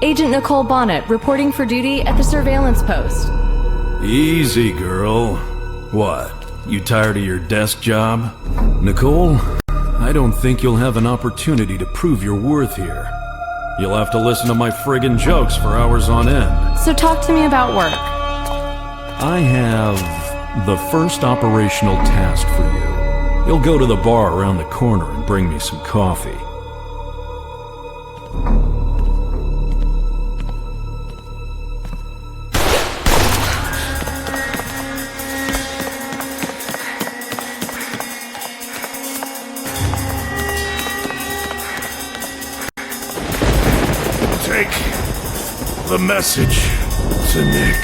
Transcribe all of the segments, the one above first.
Agent Nicole Bonnet, reporting for duty at the surveillance post. Easy, girl. What, you tired of your desk job? Nicole, I don't think you'll have an opportunity to prove your worth here. You'll have to listen to my friggin' jokes for hours on end. So talk to me about work. I have the first operational task for you. You'll go to the bar around the corner and bring me some coffee. Take the message to Nick.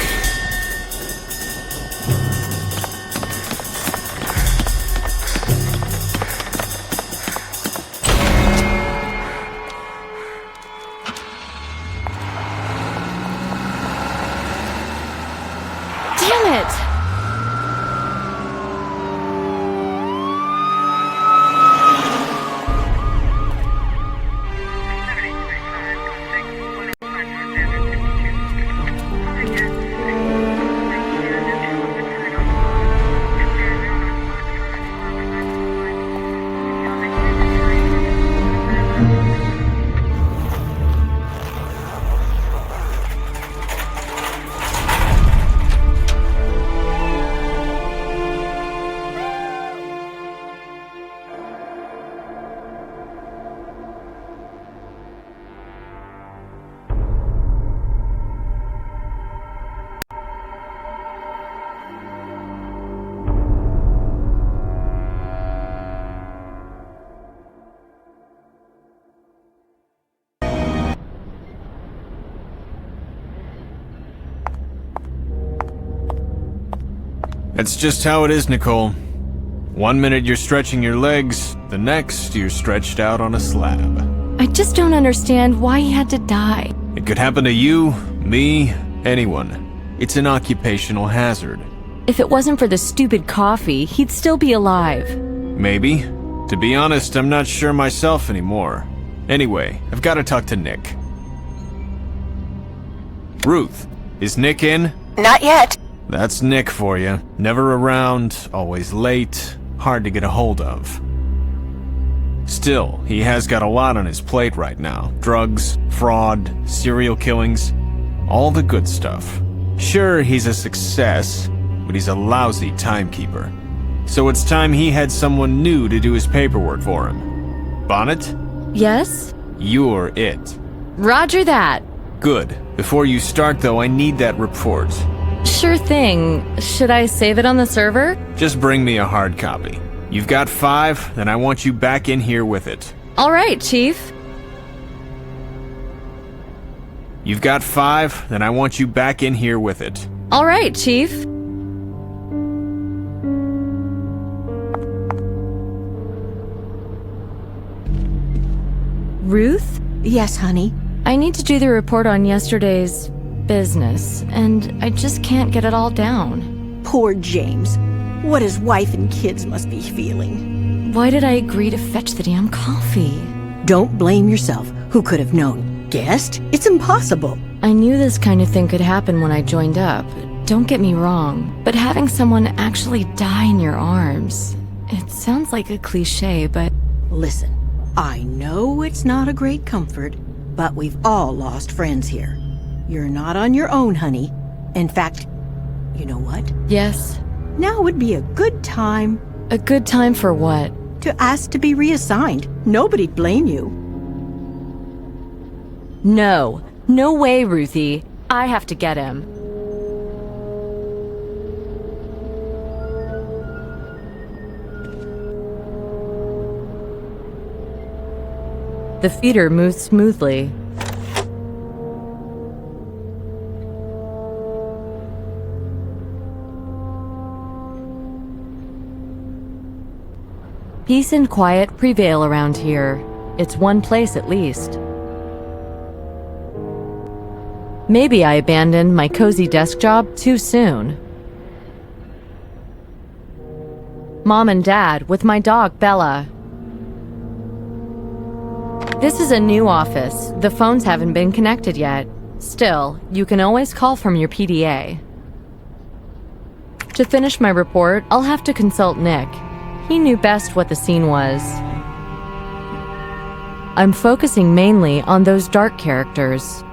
Damn it! That's just how it is, Nicole. One minute you're stretching your legs, the next you're stretched out on a slab. I just don't understand why he had to die. It could happen to you, me, anyone. It's an occupational hazard. If it wasn't for the stupid coffee, he'd still be alive. Maybe. To be honest, I'm not sure myself anymore. Anyway, I've got to talk to Nick. Ruth, is Nick in? Not yet. That's Nick for you. Never around, always late, hard to get a hold of. Still, he has got a lot on his plate right now. Drugs, fraud, serial killings, all the good stuff. Sure, he's a success, but he's a lousy timekeeper. So it's time he had someone new to do his paperwork for him. Bonnet? Yes? You're it. Roger that. Good. Before you start, though, I need that report. Sure thing. Should I save it on the server? Just bring me a hard copy. You've got 5, then I want you back in here with it. All right, Chief. You've got 5, then I want you back in here with it. All right, Chief. Ruth? Yes, honey. I need to do the report on yesterday's business, and I just can't get it all down. Poor James. What his wife and kids must be feeling. Why did I agree to fetch the damn coffee? Don't blame yourself. Who could have known? Guessed? It's impossible. I knew this kind of thing could happen when I joined up. Don't get me wrong, but having someone actually die in your arms, it sounds like a cliche, but... Listen, I know it's not a great comfort, but we've all lost friends here. You're not on your own, honey. In fact, you know what? Yes? Now would be a good time. A good time for what? To ask to be reassigned. Nobody'd blame you. No. No way, Ruthie. I have to get him. The feeder moves smoothly. Peace and quiet prevail around here. It's one place at least. Maybe I abandoned my cozy desk job too soon. Mom and Dad with my dog Bella. This is a new office. The phones haven't been connected yet. Still, you can always call from your PDA. To finish my report, I'll have to consult Nick. He knew best what the scene was. I'm focusing mainly on those dark characters.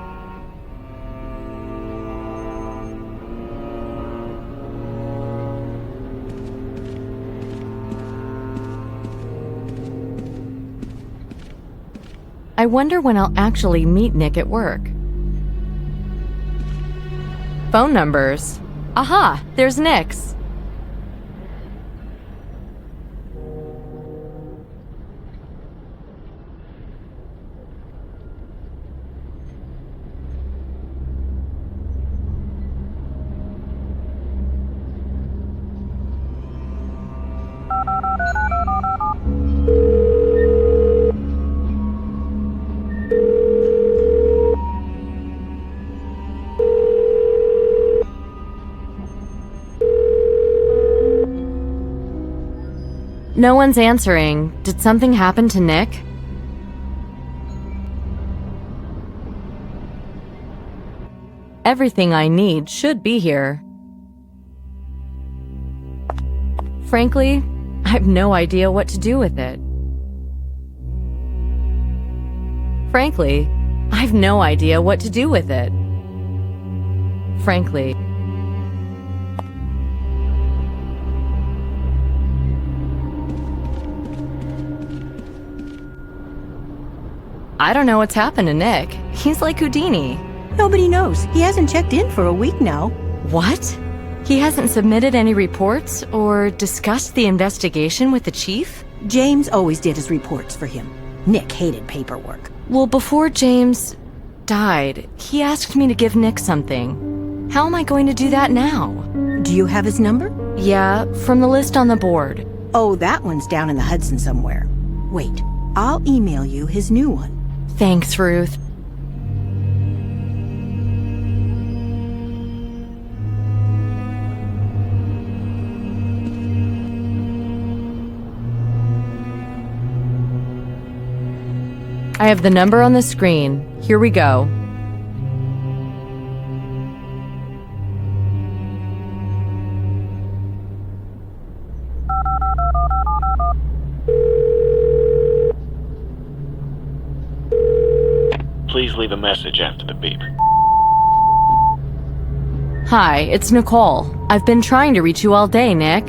I wonder when I'll actually meet Nick at work. Phone numbers. Aha, there's Nick's. No one's answering. Did something happen to Nick? Everything I need should be here. Frankly, I have no idea what to do with it. Frankly, I have no idea what to do with it. Frankly. I don't know what's happened to Nick. He's like Houdini. Nobody knows. He hasn't checked in for a week now. What? He hasn't submitted any reports or discussed the investigation with the chief? James always did his reports for him. Nick hated paperwork. Well, before James died, he asked me to give Nick something. How am I going to do that now? Do you have his number? Yeah, from the list on the board. Oh, that one's down in the Hudson somewhere. Wait, I'll email you his new one. Thanks, Ruth. I have the number on the screen. Here we go. Please leave a message after the beep. Hi, it's Nicole. I've been trying to reach you all day, Nick.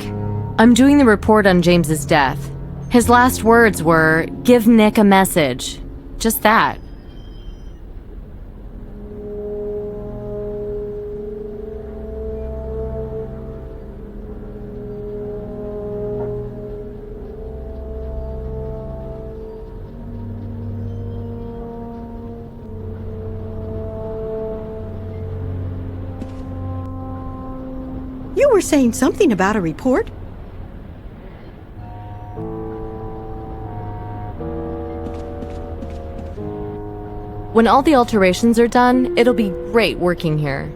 I'm doing the report on James's death. His last words were, "Give Nick a message." Just that. You were saying something about a report? When all the alterations are done, it'll be great working here.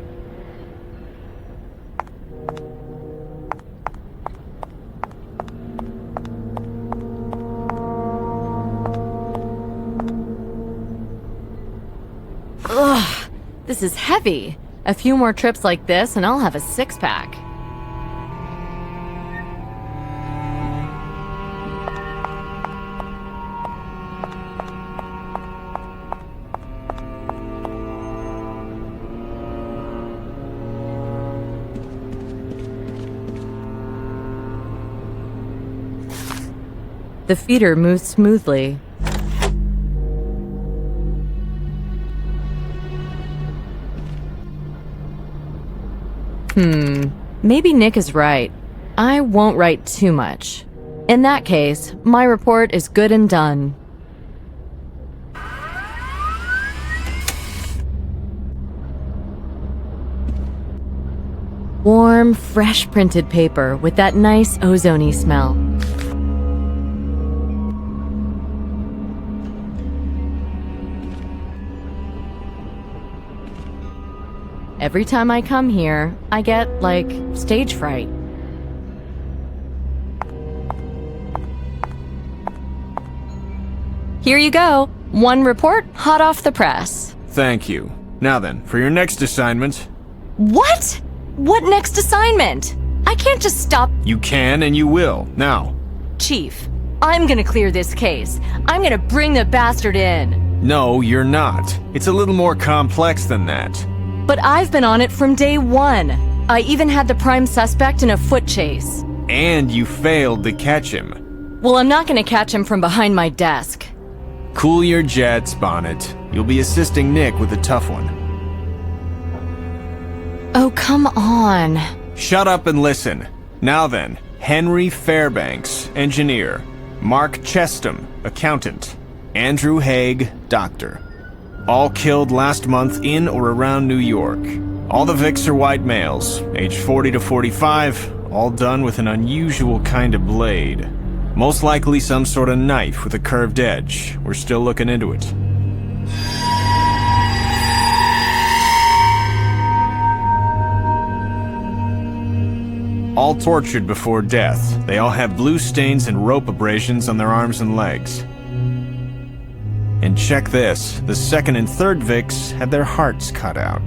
Ugh, this is heavy. A few more trips like this and I'll have a six-pack. The feeder moves smoothly. Maybe Nick is right. I won't write too much. In that case, my report is good and done. Warm, fresh printed paper with that nice ozone-y smell. Every time I come here, I get, like, stage fright. Here you go. One report, hot off the press. Thank you. Now then, for your next assignment... What? What next assignment? I can't just stop. You can and you will. Now. Chief, I'm gonna clear this case. I'm gonna bring the bastard in. No, you're not. It's a little more complex than that. But I've been on it from day one. I even had the prime suspect in a foot chase. And you failed to catch him. Well, I'm not gonna catch him from behind my desk. Cool your jets, Bonnet. You'll be assisting Nick with a tough one. Oh, come on. Shut up and listen. Now then, Henry Fairbanks, engineer. Mark Chestham, accountant. Andrew Haig, doctor. All killed last month in or around New York. All the Vics are white males, aged 40 to 45, all done with an unusual kind of blade. Most likely some sort of knife with a curved edge. We're still looking into it. All tortured before death. They all have blue stains and rope abrasions on their arms and legs. And check this, the second and third Vics had their hearts cut out.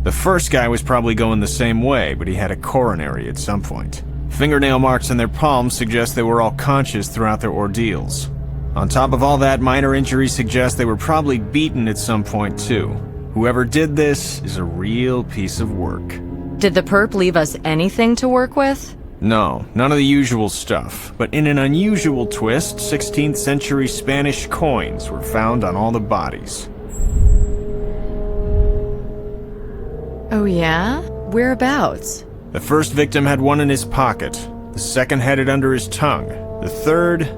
The first guy was probably going the same way, but he had a coronary at some point. Fingernail marks on their palms suggest they were all conscious throughout their ordeals. On top of all that, minor injuries suggest they were probably beaten at some point too. Whoever did this is a real piece of work. Did the perp leave us anything to work with? No, none of the usual stuff. But in an unusual twist, 16th century Spanish coins were found on all the bodies. Oh yeah? Whereabouts? The first victim had one in his pocket. The second had it under his tongue. The third...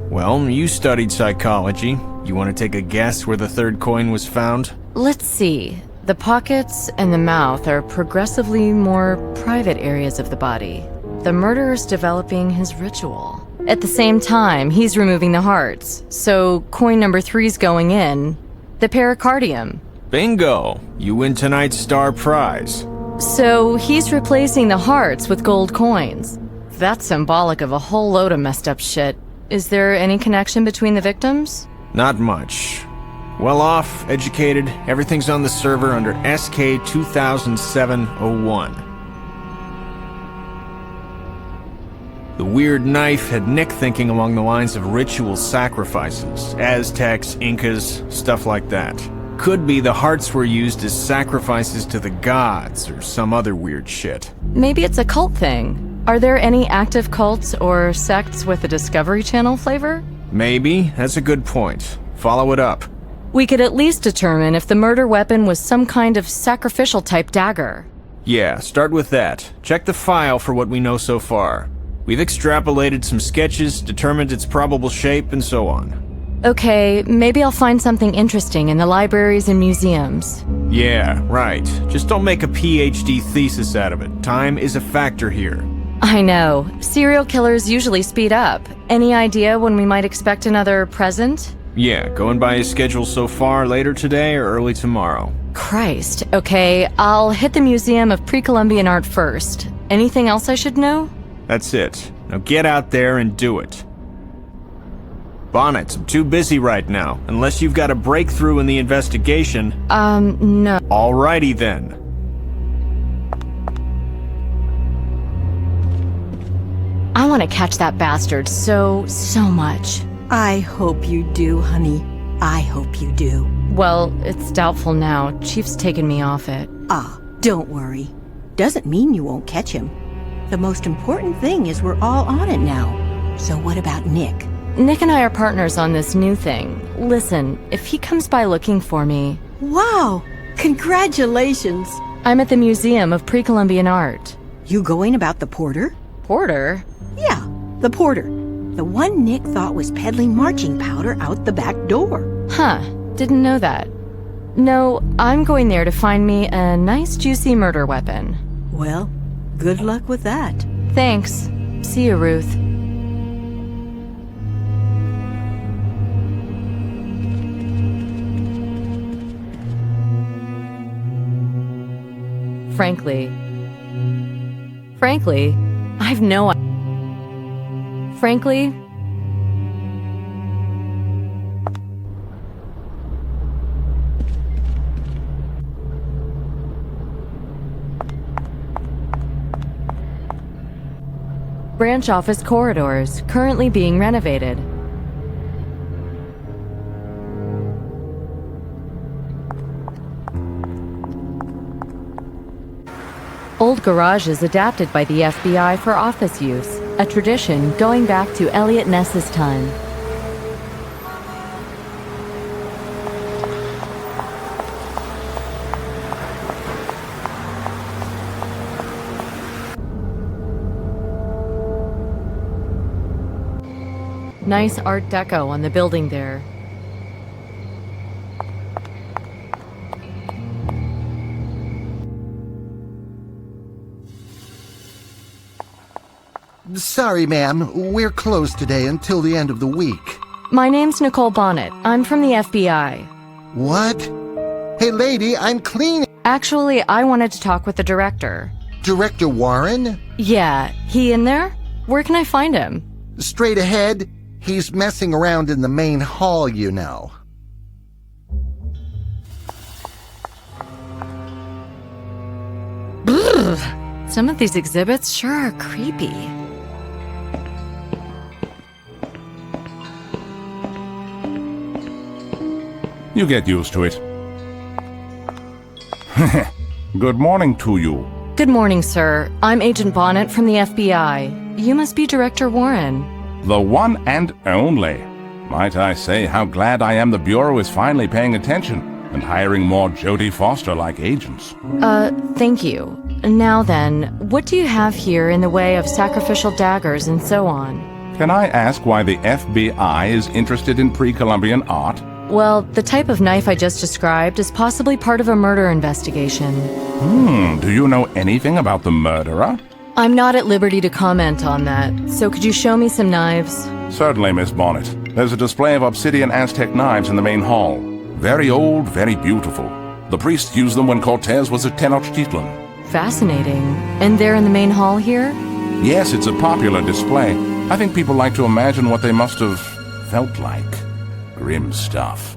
Well, you studied psychology. You want to take a guess where the third coin was found? Let's see. The pockets and the mouth are progressively more private areas of the body. The murderer's developing his ritual. At the same time, he's removing the hearts. So, coin number 3's going in. The pericardium. Bingo! You win tonight's star prize. So, he's replacing the hearts with gold coins. That's symbolic of a whole load of messed up shit. Is there any connection between the victims? Not much. Well off, educated, everything's on the server under SK 2007-01. The weird knife had Nick thinking along the lines of ritual sacrifices. Aztecs, Incas, stuff like that. Could be the hearts were used as sacrifices to the gods or some other weird shit. Maybe it's a cult thing. Are there any active cults or sects with a Discovery Channel flavor? Maybe, that's a good point. Follow it up. We could at least determine if the murder weapon was some kind of sacrificial type dagger. Yeah, start with that. Check the file for what we know so far. We've extrapolated some sketches, determined its probable shape, and so on. Okay, maybe I'll find something interesting in the libraries and museums. Yeah, right. Just don't make a PhD thesis out of it. Time is a factor here. I know. Serial killers usually speed up. Any idea when we might expect another present? Yeah, going by his schedule so far, later today or early tomorrow. Christ. Okay, I'll hit the Museum of Pre-Columbian Art first. Anything else I should know? That's it. Now get out there and do it. Bonnet, I'm too busy right now. Unless you've got a breakthrough in the investigation. No. Alrighty then. I want to catch that bastard so much. I hope you do, honey. I hope you do. Well, it's doubtful now. Chief's taken me off it. Ah, don't worry. Doesn't mean you won't catch him. The most important thing is we're all on it now. So what about Nick? Nick and I are partners on this new thing. Listen, if he comes by looking for me... Wow! Congratulations! I'm at the Museum of Pre-Columbian Art. You going about the porter? Porter? Yeah, the porter. The one Nick thought was peddling marching powder out the back door. Huh, didn't know that. No, I'm going there to find me a nice juicy murder weapon. Well, good luck with that. Thanks. See you, Ruth. Frankly, I've no Frankly, branch office corridors currently being renovated. Old garages adapted by the FBI for office use, a tradition going back to Elliot Ness's time. Nice Art Deco on the building there. Sorry, ma'am. We're closed today until the end of the week. My name's Nicole Bonnet. I'm from the FBI. What? Hey, lady, I'm cleaning. Actually, I wanted to talk with the director. Director Warren? Yeah, he in there? Where can I find him? Straight ahead. He's messing around in the main hall, you know. Ugh, some of these exhibits sure are creepy. You get used to it. Good morning to you. Good morning, sir. I'm Agent Bonnet from the FBI. You must be Director Warren. The one and only. Might I say how glad I am the Bureau is finally paying attention and hiring more Jodie Foster-like agents. Thank you. Now then, what do you have here in the way of sacrificial daggers and so on? Can I ask why the FBI is interested in pre-Columbian art? Well, the type of knife I just described is possibly part of a murder investigation. Do you know anything about the murderer? I'm not at liberty to comment on that, so could you show me some knives? Certainly, Miss Bonnet. There's a display of obsidian Aztec knives in the main hall. Very old, very beautiful. The priests used them when Cortez was at Tenochtitlan. Fascinating. And they're in the main hall here? Yes, it's a popular display. I think people like to imagine what they must have felt like. Grim stuff.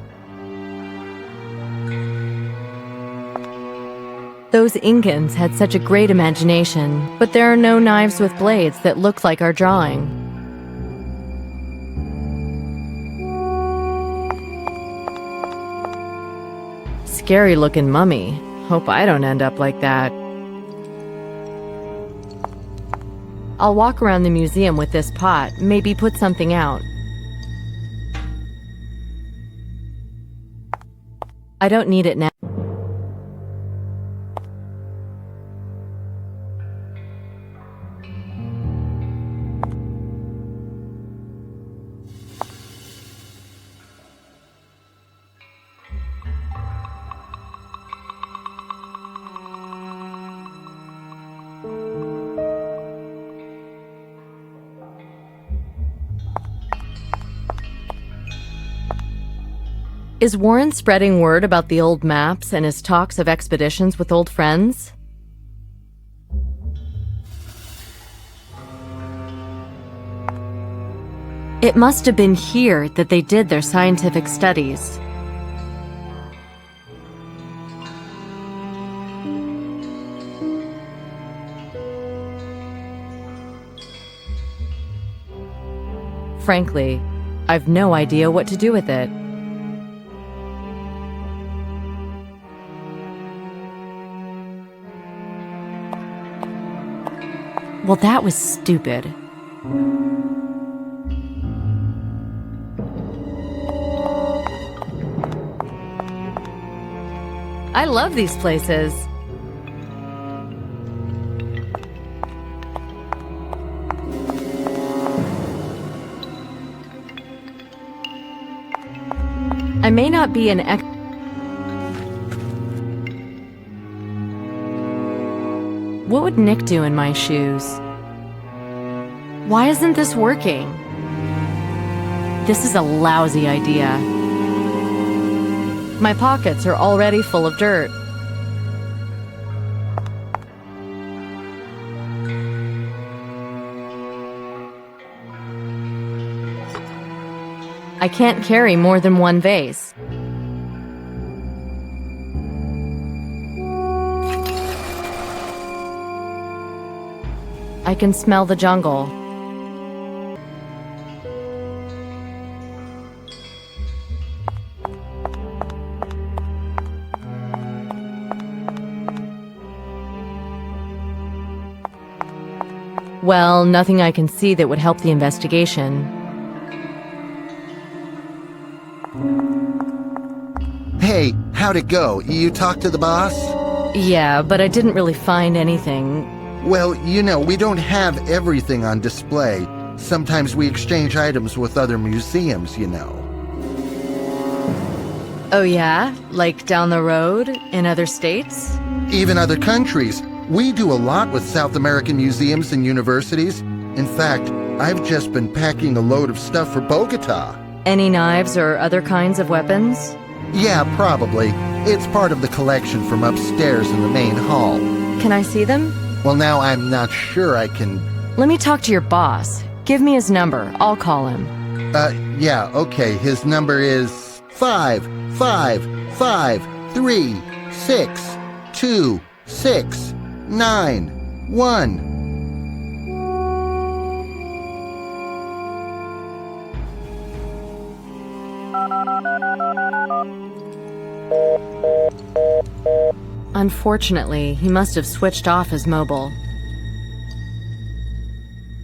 Those Incans had such a great imagination, but there are no knives with blades that look like our drawing. Scary looking mummy. Hope I don't end up like that. I'll walk around the museum with this pot, maybe put something out. I don't need it now. Is Warren spreading word about the old maps and his talks of expeditions with old friends? It must have been here that they did their scientific studies. Frankly, I've no idea what to do with it. Well, that was stupid. I love these places. I may not be an What would Nick do in my shoes? Why isn't this working? This is a lousy idea. My pockets are already full of dirt. I can't carry more than one vase. I can smell the jungle. Well, nothing I can see that would help the investigation. Hey, how'd it go? You talked to the boss? Yeah, but I didn't really find anything. Well, you know, we don't have everything on display. Sometimes we exchange items with other museums, you know. Oh yeah? Like down the road? In other states? Even other countries. We do a lot with South American museums and universities. In fact, I've just been packing a load of stuff for Bogota. Any knives or other kinds of weapons? Yeah, probably. It's part of the collection from upstairs in the main hall. Can I see them? Well, now I'm not sure I can... Let me talk to your boss. Give me his number. I'll call him. Yeah, okay. His number is 555362691. Unfortunately, he must have switched off his mobile.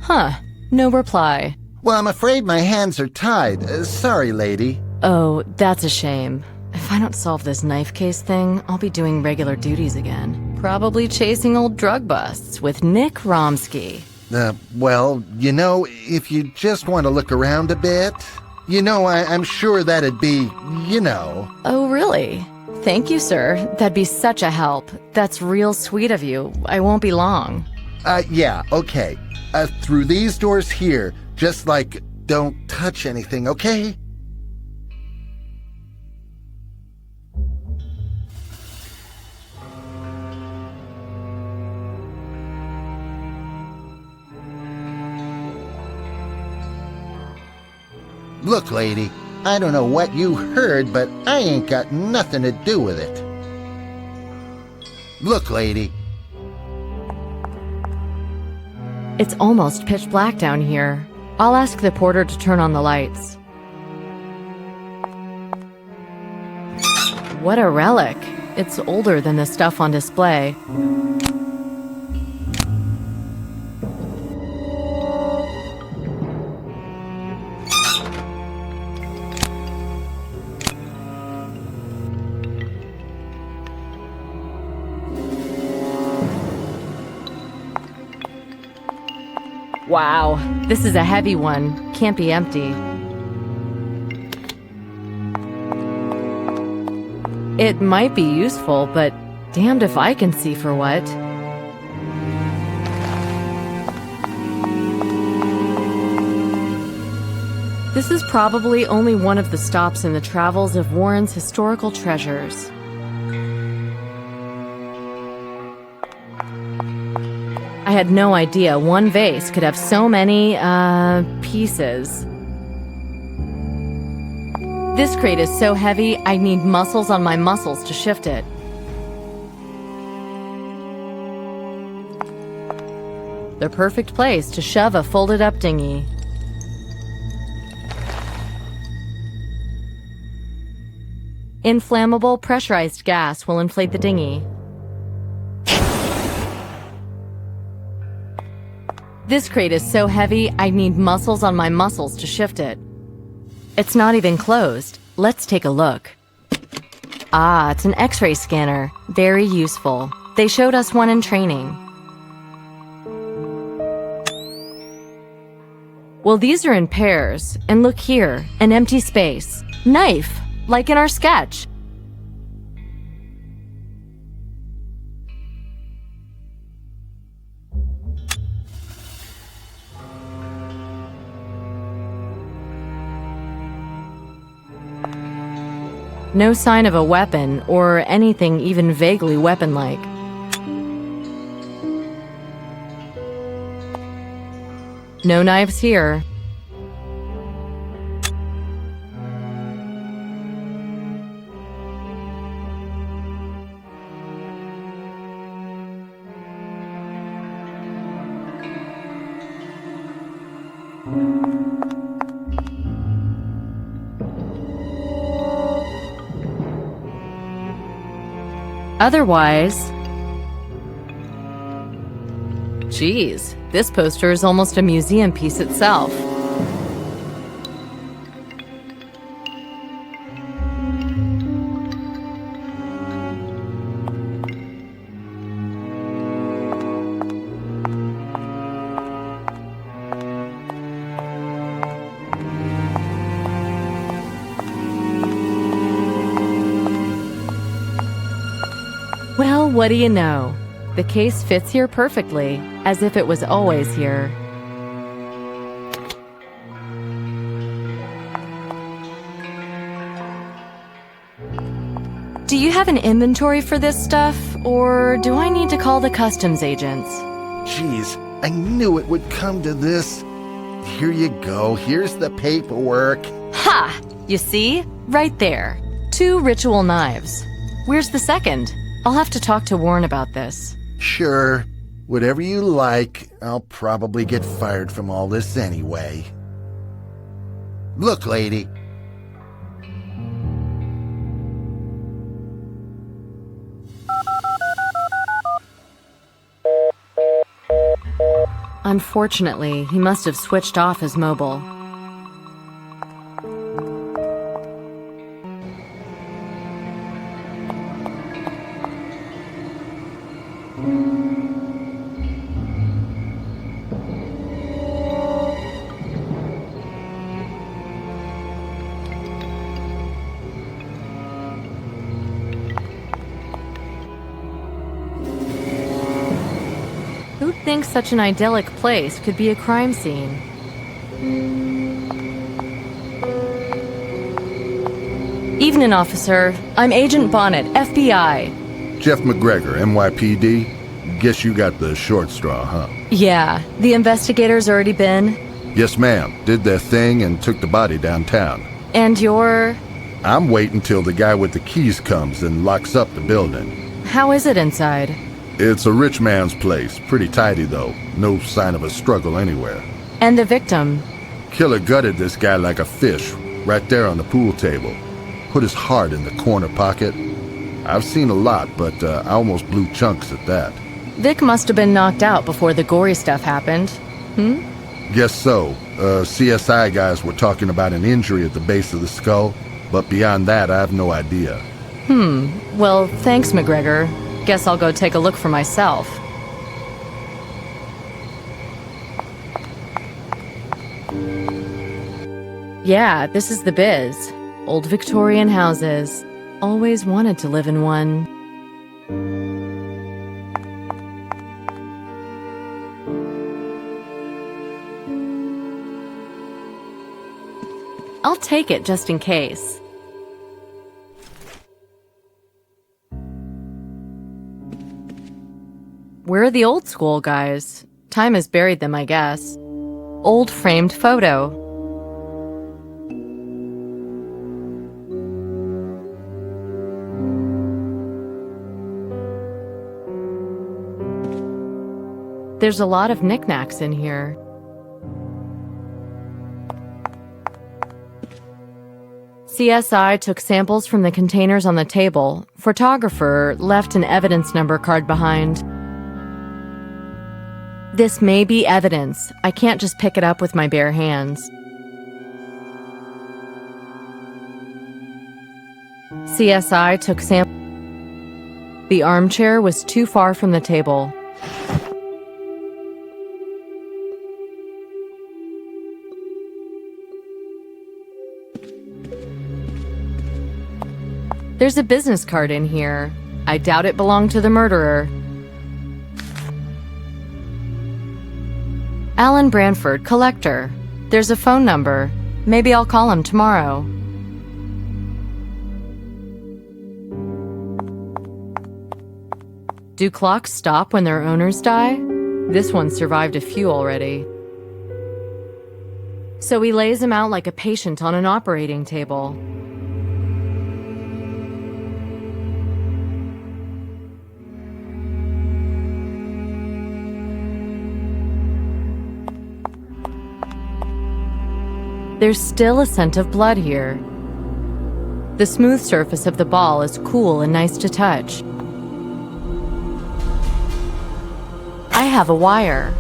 Huh. No reply. Well, I'm afraid my hands are tied. Sorry, lady. Oh, that's a shame. If I don't solve this knife case thing, I'll be doing regular duties again. Probably chasing old drug busts with Nick Romsky. Well, you know, if you just want to look around a bit, you know, I'm sure that'd be, you know. Oh, really? Thank you, sir. That'd be such a help. That's real sweet of you. I won't be long. Yeah, okay. Through these doors here, just like, don't touch anything, okay? Look, lady, I don't know what you heard, but I ain't got nothing to do with it. Look, lady. It's almost pitch black down here. I'll ask the porter to turn on the lights. What a relic. It's older than the stuff on display. Wow, this is a heavy one. Can't be empty. It might be useful, but damned if I can see for what. This is probably only one of the stops in the travels of Warren's historical treasures. I had no idea one vase could have so many, pieces. This crate is so heavy, I need muscles on my muscles to shift it. The perfect place to shove a folded-up dinghy. Inflammable pressurized gas will inflate the dinghy. This crate is so heavy, I need muscles on my muscles to shift it. It's not even closed. Let's take a look. Ah, it's an X-ray scanner. Very useful. They showed us one in training. Well, these are in pairs. And look here, an empty space. Knife, like in our sketch. No sign of a weapon, or anything even vaguely weapon-like. No knives here. Otherwise... Geez, this poster is almost a museum piece itself. Well, what do you know? The case fits here perfectly, as if it was always here. Do you have an inventory for this stuff, or do I need to call the customs agents? Jeez, I knew it would come to this. Here you go. Here's the paperwork. Ha! You see? Right there. 2 ritual knives. Where's the second? I'll have to talk to Warren about this. Sure. Whatever you like. I'll probably get fired from all this anyway. Look, lady. Unfortunately, he must have switched off his mobile. Who'd think such an idyllic place could be a crime scene? Evening, officer. I'm Agent Bonnet, FBI. Jeff McGregor, NYPD. Guess you got the short straw, huh? Yeah, the investigators already been. Yes, ma'am. Did their thing and took the body downtown. And you're... I'm waiting till the guy with the keys comes and locks up the building. How is it inside? It's a rich man's place. Pretty tidy, though. No sign of a struggle anywhere. And the victim? Killer gutted this guy like a fish, right there on the pool table. Put his heart in the corner pocket. I've seen a lot, but I almost blew chunks at that. Vic must have been knocked out before the gory stuff happened. Guess so. CSI guys were talking about an injury at the base of the skull, but beyond that, I have no idea. Well, thanks, McGregor. Guess I'll go take a look for myself. Yeah, this is the biz. Old Victorian houses. Always wanted to live in one. I'll take it just in case. Where are the old school guys? Time has buried them, I guess. Old framed photo. There's a lot of knickknacks in here. CSI took samples from the containers on the table. Photographer left an evidence number card behind. This may be evidence. I can't just pick it up with my bare hands. CSI took samples. The armchair was too far from the table. There's a business card in here. I doubt it belonged to the murderer. Alan Branford, collector. There's a phone number. Maybe I'll call him tomorrow. Do clocks stop when their owners die? This one survived a few already. So he lays him out like a patient on an operating table. There's still a scent of blood here. The smooth surface of the ball is cool and nice to touch. have a wire.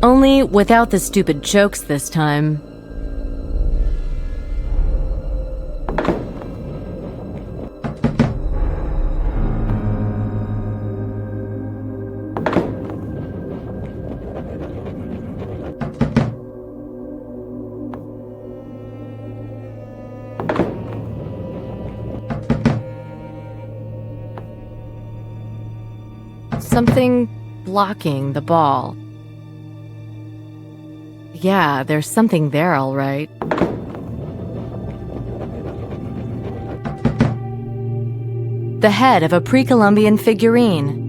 Only without the stupid jokes this time. Something blocking the ball. Yeah, there's something there, all right. The head of a pre-Columbian figurine.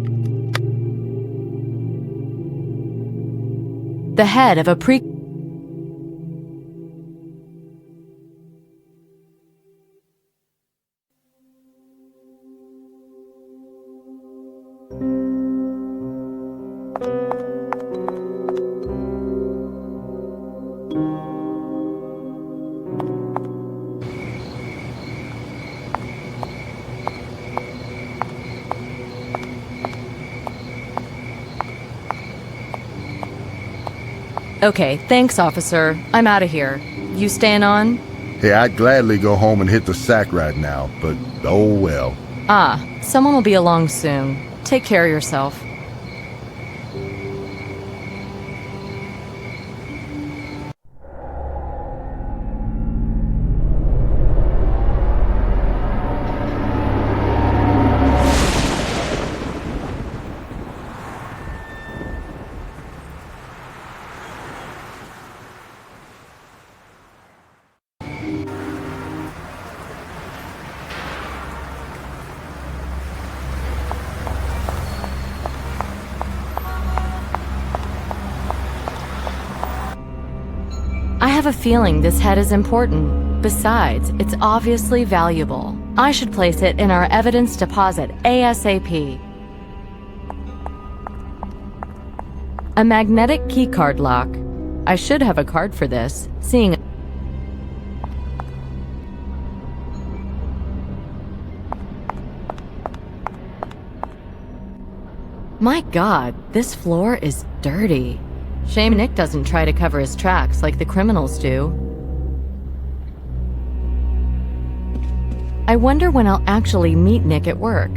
The head of a pre... Okay, thanks, officer. I'm out of here. You staying on? Hey, I'd gladly go home and hit the sack right now, but oh well. Ah, someone will be along soon. Take care of yourself. I have a feeling this head is important. Besides, it's obviously valuable. I should place it in our evidence deposit ASAP. A magnetic keycard lock. I should have a card for this, seeing... My God, this floor is dirty. Shame Nick doesn't try to cover his tracks like the criminals do. I wonder when I'll actually meet Nick at work.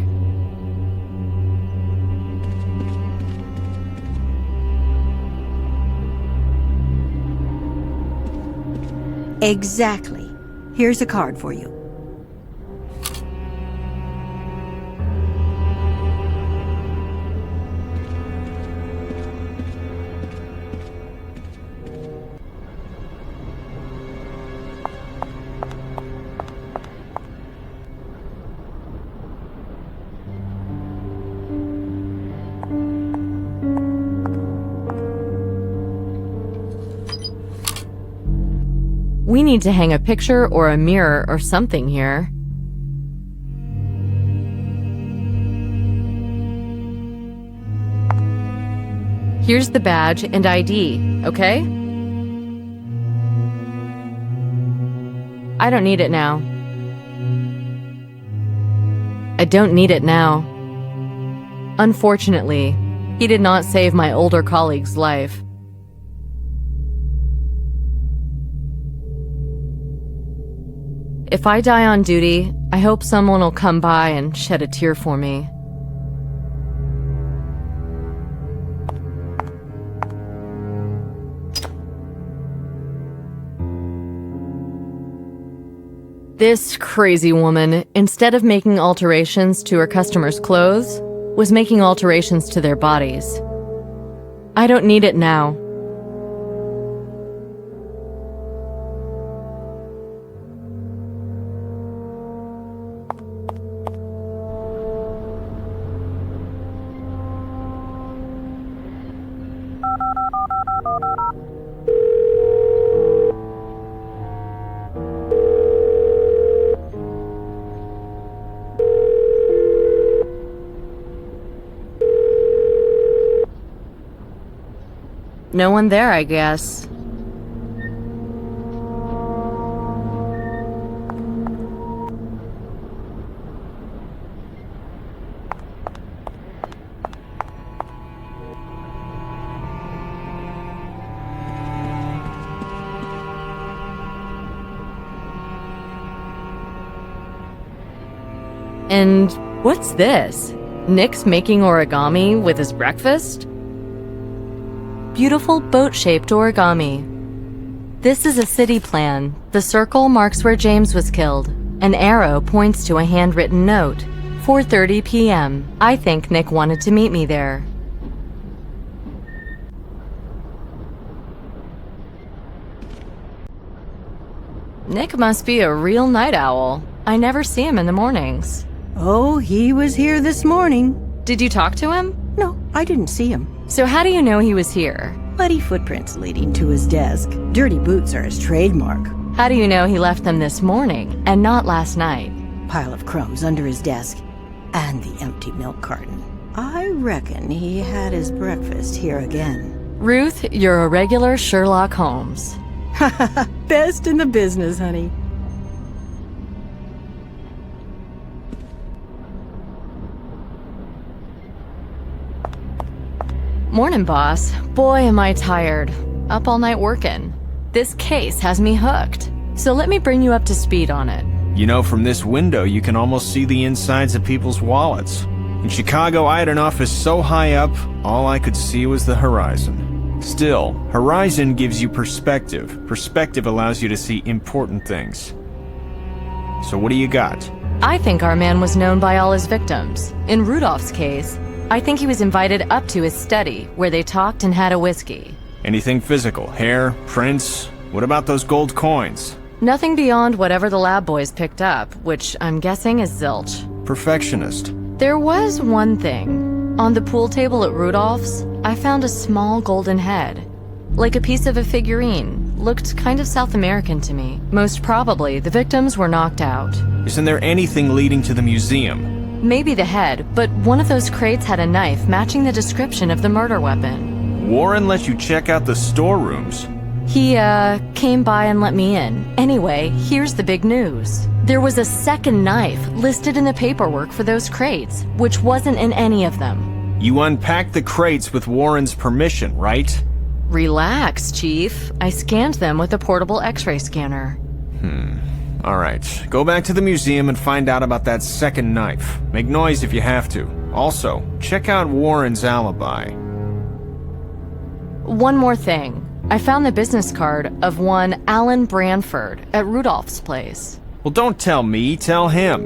Exactly. Here's a card for you. We need to hang a picture or a mirror or something here. Here's the badge and ID, okay? I don't need it now. I don't need it now. Unfortunately, he did not save my older colleague's life. If I die on duty, I hope someone will come by and shed a tear for me. This crazy woman, instead of making alterations to her customers' clothes, was making alterations to their bodies. I don't need it now. No one there, I guess. And what's this? Nick's making origami with his breakfast? Beautiful boat-shaped origami. This is a city plan. The circle marks where James was killed. An arrow points to a handwritten note. 4:30 p.m. I think Nick wanted to meet me there. Nick must be a real night owl. I never see him in the mornings. Oh, he was here this morning. Did you talk to him? No, I didn't see him. So how do you know he was here? Muddy footprints leading to his desk. Dirty boots are his trademark. How do you know he left them this morning and not last night? Pile of crumbs under his desk. And the empty milk carton. I reckon he had his breakfast here again. Ruth, you're a regular Sherlock Holmes. Best in the business, honey. Morning, boss. Boy, am I tired. Up all night working. This case has me hooked. So let me bring you up to speed on it. You know, from this window, you can almost see the insides of people's wallets. In Chicago, I had an office so high up, all I could see was the horizon. Still, horizon gives you perspective. Perspective allows you to see important things. So what do you got? I think our man was known by all his victims. In Rudolph's case, I think he was invited up to his study, where they talked and had a whiskey. Anything physical? Hair? Prints? What about those gold coins? Nothing beyond whatever the lab boys picked up, which I'm guessing is zilch. Perfectionist. There was one thing. On the pool table at Rudolph's, I found a small golden head. Like a piece of a figurine. Looked kind of South American to me. Most probably, the victims were knocked out. Isn't there anything leading to the museum? Maybe the head, but one of those crates had a knife matching the description of the murder weapon. Warren let you check out the storerooms. He, came by and let me in. Anyway, here's the big news. There was a second knife listed in the paperwork for those crates, which wasn't in any of them. You unpacked the crates with Warren's permission, right? Relax, Chief. I scanned them with a portable X-ray scanner. Alright, go back to the museum and find out about that second knife. Make noise if you have to. Also, check out Warren's alibi. One more thing. I found the business card of one Alan Branford at Rudolph's place. Well, don't tell me, tell him.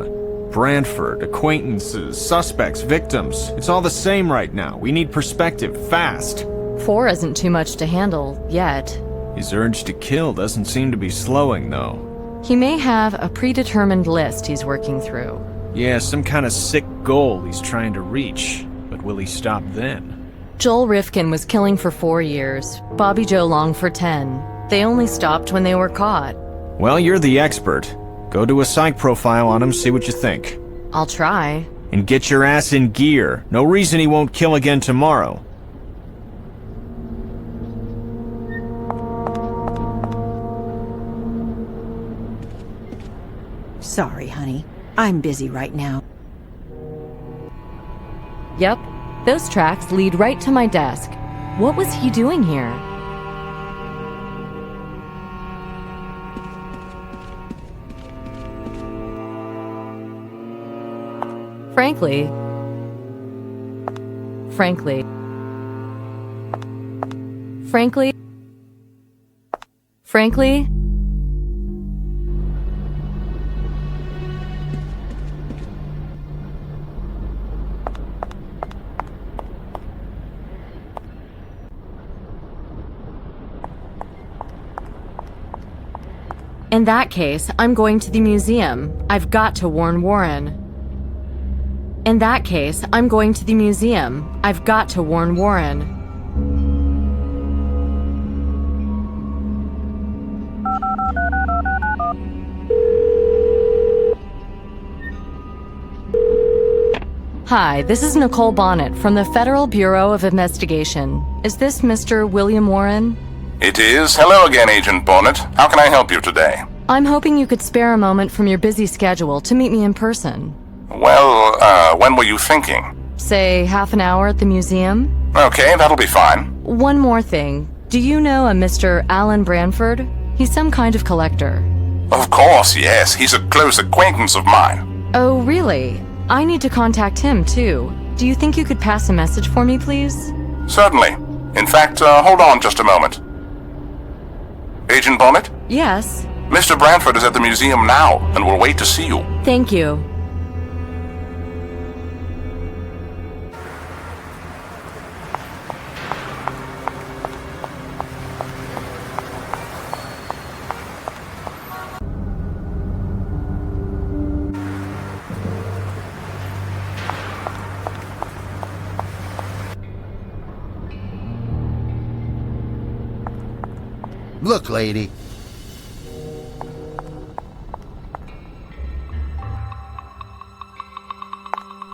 Branford, acquaintances, suspects, victims. It's all the same right now. We need perspective, fast. 4 isn't too much to handle, yet. His urge to kill doesn't seem to be slowing, though. He may have a predetermined list he's working through. Yeah, some kind of sick goal he's trying to reach. But will he stop then? Joel Rifkin was killing for 4 years, Bobby Joe Long for 10. They only stopped when they were caught. Well, you're the expert. Go do a psych profile on him, see what you think. I'll try. And get your ass in gear. No reason he won't kill again tomorrow. Sorry, honey. I'm busy right now. Yep, those tracks lead right to my desk. What was he doing here? Frankly, in that case, I'm going to the museum. I've got to warn Warren. In that case, I'm going to the museum. I've got to warn Warren. Hi, this is Nicole Bonnet from the Federal Bureau of Investigation. Is this Mr. William Warren? It is. Hello again, Agent Bonnet. How can I help you today? I'm hoping you could spare a moment from your busy schedule to meet me in person. Well, when were you thinking? Say, half an hour at the museum? Okay, that'll be fine. One more thing. Do you know a Mr. Alan Branford? He's some kind of collector. Of course, yes. He's a close acquaintance of mine. Oh, really? I need to contact him, too. Do you think you could pass a message for me, please? Certainly. In fact, hold on just a moment. Agent Bonnet? Yes. Mr. Branford is at the museum now and will wait to see you. Thank you. Look, lady.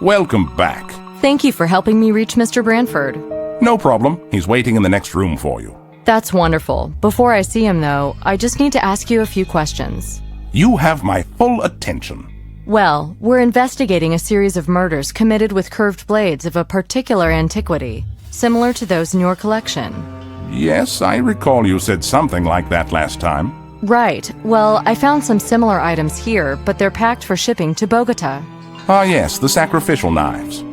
Welcome back. Thank you for helping me reach Mr. Branford. No problem. He's waiting in the next room for you. That's wonderful. Before I see him, though, I just need to ask you a few questions. You have my full attention. Well, we're investigating a series of murders committed with curved blades of a particular antiquity, similar to those in your collection. Yes, I recall you said something like that last time. Right. Well, I found some similar items here, but they're packed for shipping to Bogota. Ah, yes, the sacrificial knives.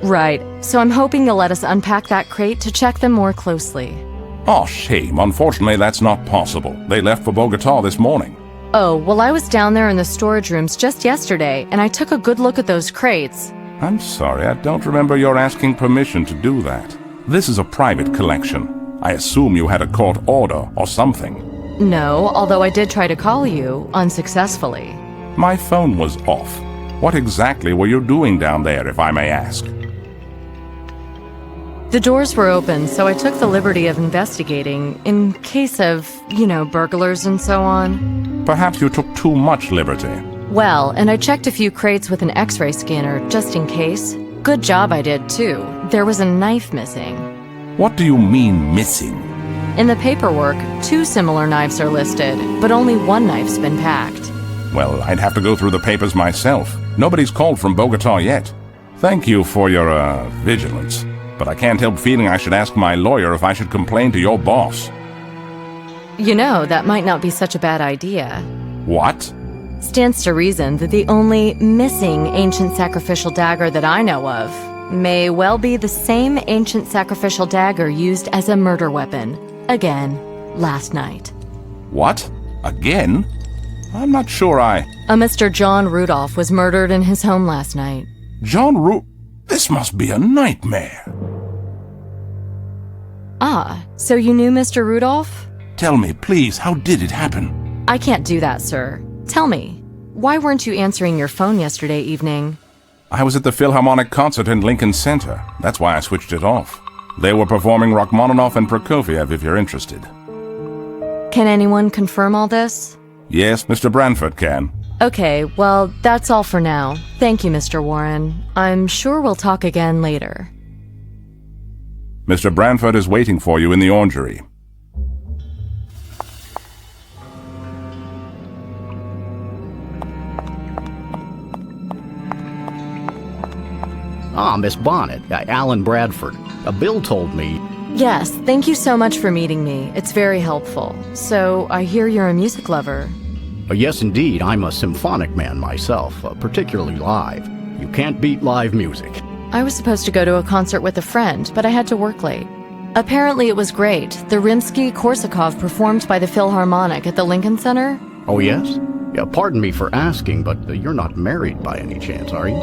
Right. So I'm hoping you'll let us unpack that crate to check them more closely. Oh, shame. Unfortunately, that's not possible. They left for Bogota this morning. Oh, well, I was down there in the storage rooms just yesterday, and I took a good look at those crates. I'm sorry, I don't remember your asking permission to do that. This is a private collection. I assume you had a court order or something. No, although I did try to call you, unsuccessfully. My phone was off. What exactly were you doing down there, if I may ask? The doors were open, so I took the liberty of investigating, in case of, burglars and so on. Perhaps you took too much liberty. Well, and I checked a few crates with an X-ray scanner, just in case. Good job I did, too. There was a knife missing. What do you mean, missing? In the paperwork, 2 similar knives are listed, but only one knife's been packed. Well, I'd have to go through the papers myself. Nobody's called from Bogota yet. Thank you for your, vigilance. But I can't help feeling I should ask my lawyer if I should complain to your boss. That might not be such a bad idea. What? Stands to reason that the only missing ancient sacrificial dagger that I know of may well be the same ancient sacrificial dagger used as a murder weapon. Again, last night. What? Again? I'm not sure A Mr. John Rudolph was murdered in his home last night. This must be a nightmare. Ah, so you knew Mr. Rudolph? Tell me, please, how did it happen? I can't do that, sir. Tell me, why weren't you answering your phone yesterday evening? I was at the Philharmonic concert in Lincoln Center. That's why I switched it off. They were performing Rachmaninoff and Prokofiev, if you're interested. Can anyone confirm all this? Yes, Mr. Branford can. Okay, well, that's all for now. Thank you, Mr. Warren. I'm sure we'll talk again later. Mr. Branford is waiting for you in the orangery. Ah, Miss Bonnet, Alan Bradford. Bill told me... Yes, thank you so much for meeting me. It's very helpful. So, I hear you're a music lover. Yes, indeed. I'm a symphonic man myself, particularly live. You can't beat live music. I was supposed to go to a concert with a friend, but I had to work late. Apparently it was great. The Rimsky-Korsakov performed by the Philharmonic at the Lincoln Center. Oh, yes? Yeah, pardon me for asking, but you're not married by any chance, are you?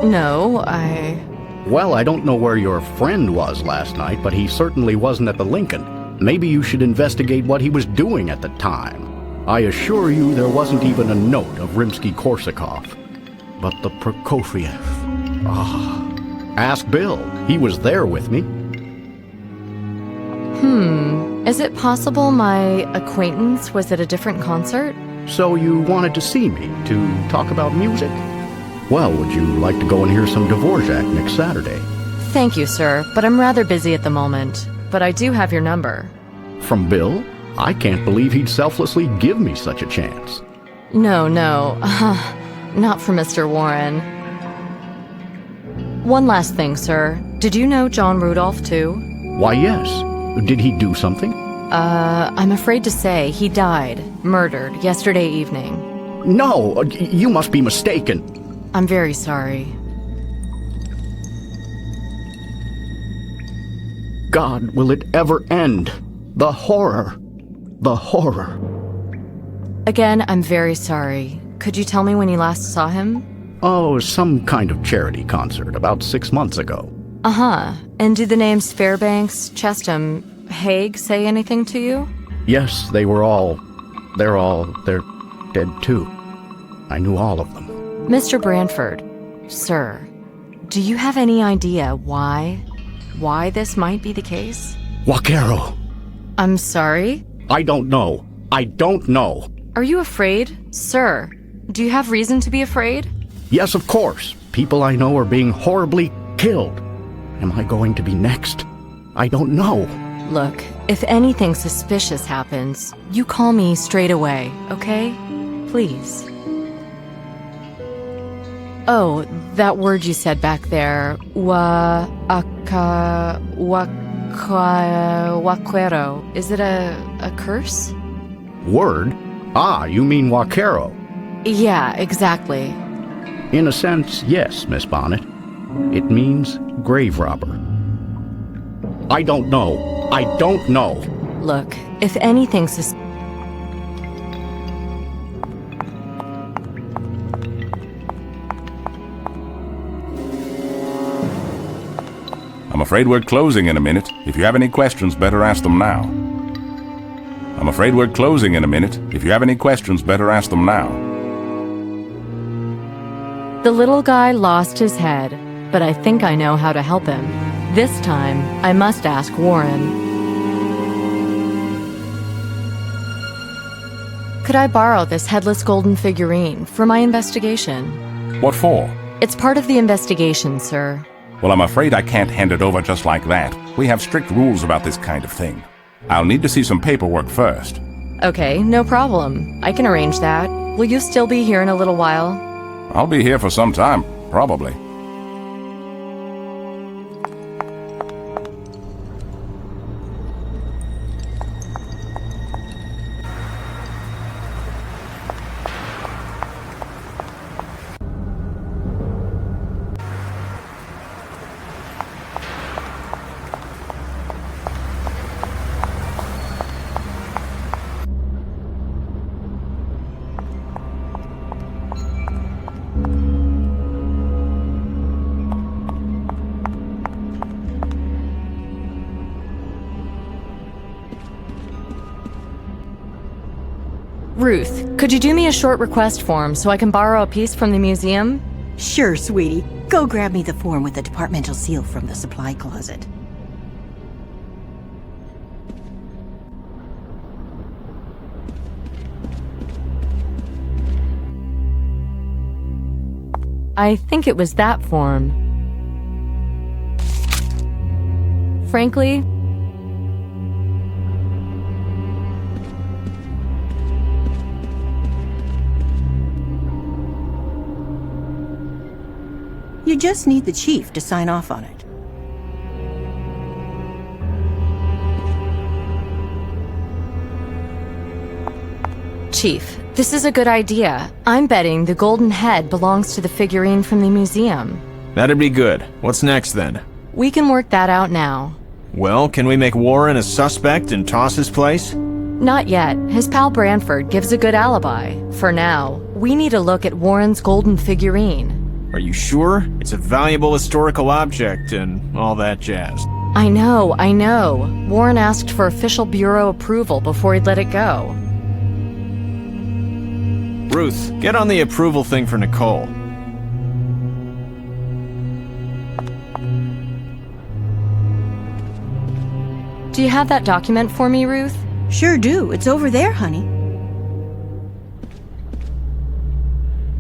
No, Well, I don't know where your friend was last night, but he certainly wasn't at the Lincoln. Maybe you should investigate what he was doing at the time. I assure you there wasn't even a note of Rimsky-Korsakov. But the Prokofiev... Ask Bill. He was there with me. Is it possible my acquaintance was at a different concert? So you wanted to see me, to talk about music? Well, would you like to go and hear some Dvorak next Saturday? Thank you, sir, but I'm rather busy at the moment. But I do have your number. From Bill? I can't believe he'd selflessly give me such a chance. No, not for Mr. Warren. One last thing, sir. Did you know John Rudolph, too? Why, yes. Did he do something? I'm afraid to say he died, murdered, yesterday evening. No, you must be mistaken. I'm very sorry. God, will it ever end? The horror. The horror. Again, I'm very sorry. Could you tell me when you last saw him? Oh, some kind of charity concert about 6 months ago. Uh-huh. And do the names Fairbanks, Chestham, Haig say anything to you? Yes, they're dead too. I knew all of them. Mr. Branford, sir, do you have any idea why this might be the case? Wakero! I'm sorry? I don't know. I don't know. Are you afraid? Sir, do you have reason to be afraid? Yes, of course. People I know are being horribly killed. Am I going to be next? I don't know. Look, if anything suspicious happens, you call me straight away, okay? Please. Oh, that word you said back there. Waquero. Is it a curse? Word? Ah, you mean Wakero. Yeah, exactly. In a sense, yes, Miss Bonnet. It means grave robber. I don't know. I don't know. Look, if anything I'm afraid we're closing in a minute. If you have any questions, better ask them now. I'm afraid we're closing in a minute. If you have any questions, better ask them now. The little guy lost his head, but I think I know how to help him. This time, I must ask Warren. Could I borrow this headless golden figurine for my investigation? What for? It's part of the investigation, sir. Well, I'm afraid I can't hand it over just like that. We have strict rules about this kind of thing. I'll need to see some paperwork first. Okay, no problem. I can arrange that. Will you still be here in a little while? I'll be here for some time, probably. Ruth, could you do me a short request form so I can borrow a piece from the museum? Sure, sweetie. Go grab me the form with the departmental seal from the supply closet. I think it was that form. Frankly, you just need the chief to sign off on it. Chief, this is a good idea. I'm betting the golden head belongs to the figurine from the museum. That'd be good. What's next then? We can work that out now. Well, can we make Warren a suspect and toss his place? Not yet. His pal Branford gives a good alibi. For now, we need a look at Warren's golden figurine. Are you sure? It's a valuable historical object and all that jazz. I know. Warren asked for official bureau approval before he'd let it go. Ruth, get on the approval thing for Nicole. Do you have that document for me, Ruth? Sure do. It's over there, honey.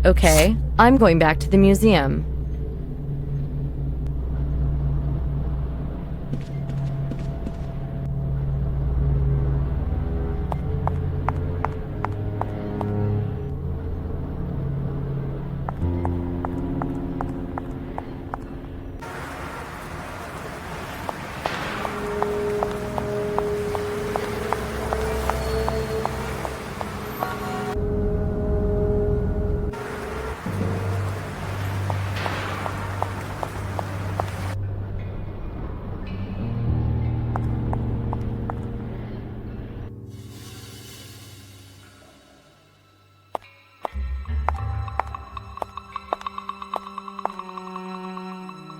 Okay, I'm going back to the museum.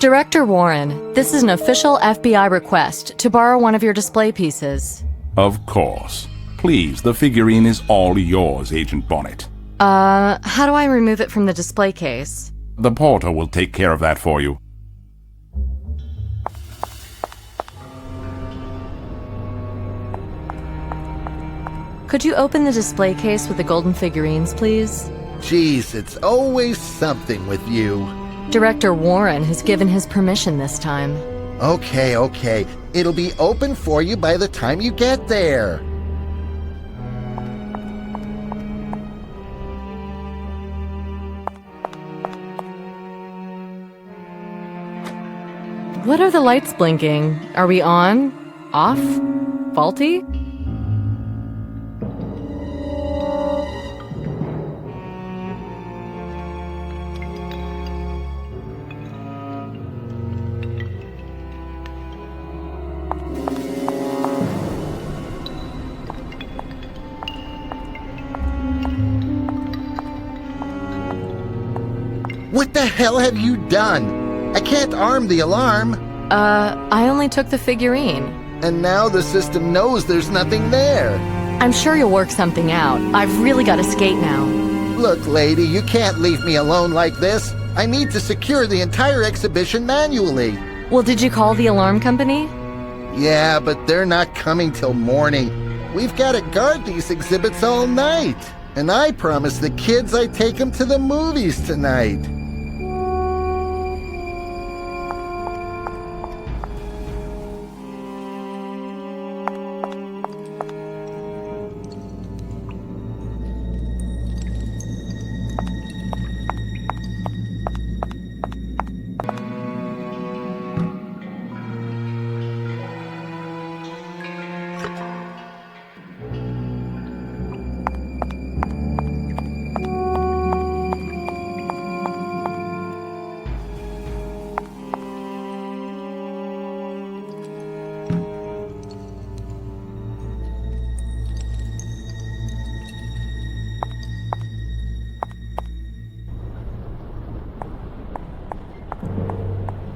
Director Warren, this is an official FBI request to borrow one of your display pieces. Of course. Please, the figurine is all yours, Agent Bonnet. How do I remove it from the display case? The porter will take care of that for you. Could you open the display case with the golden figurines, please? Jeez, it's always something with you. Director Warren has given his permission this time. Okay. It'll be open for you by the time you get there. What are the lights blinking? Are we on? Off? Faulty? What the hell have you done? I can't arm the alarm. I only took the figurine. And now the system knows there's nothing there. I'm sure you'll work something out. I've really got to skate now. Look, lady, you can't leave me alone like this. I need to secure the entire exhibition manually. Well, did you call the alarm company? Yeah, but they're not coming till morning. We've got to guard these exhibits all night. And I promised the kids I'd take them to the movies tonight.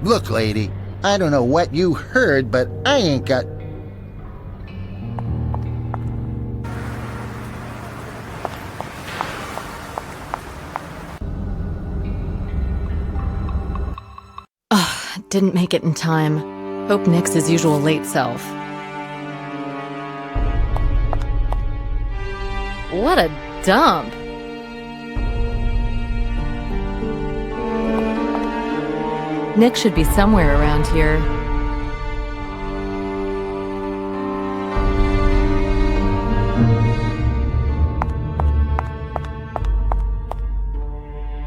Look, lady, I don't know what you heard, but I ain't got... Didn't make it in time. Hope Nick's his usual late self. What a dump! Nick should be somewhere around here.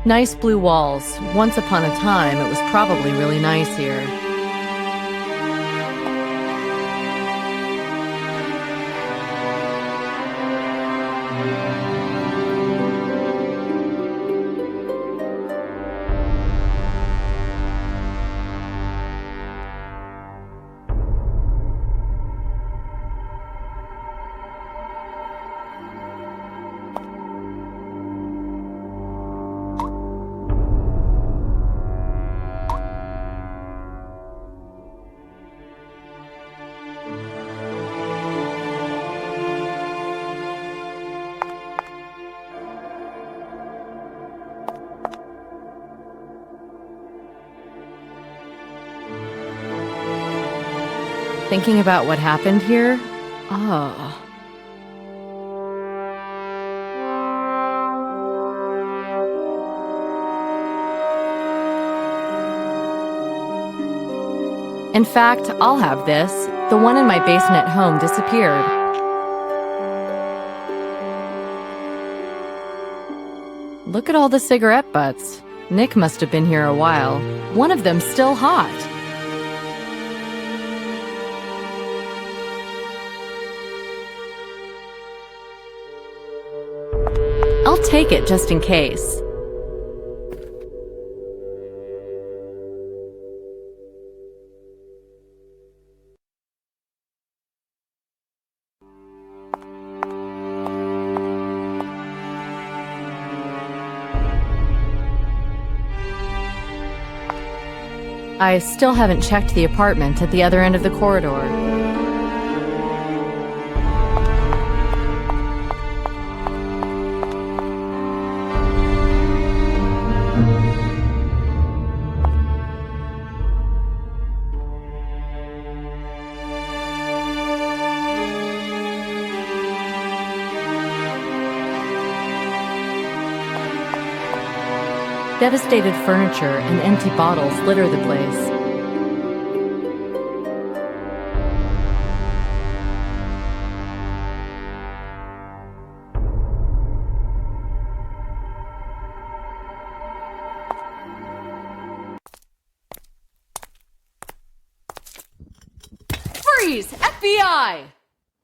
Nice blue walls. Once upon a time, it was probably really nice here. Thinking about what happened here? Oh. In fact, I'll have this. The one in my basement at home disappeared. Look at all the cigarette butts. Nick must have been here a while. One of them's still hot. I'll take it just in case. I still haven't checked the apartment at the other end of the corridor. Devastated furniture and empty bottles litter the place. Freeze! FBI!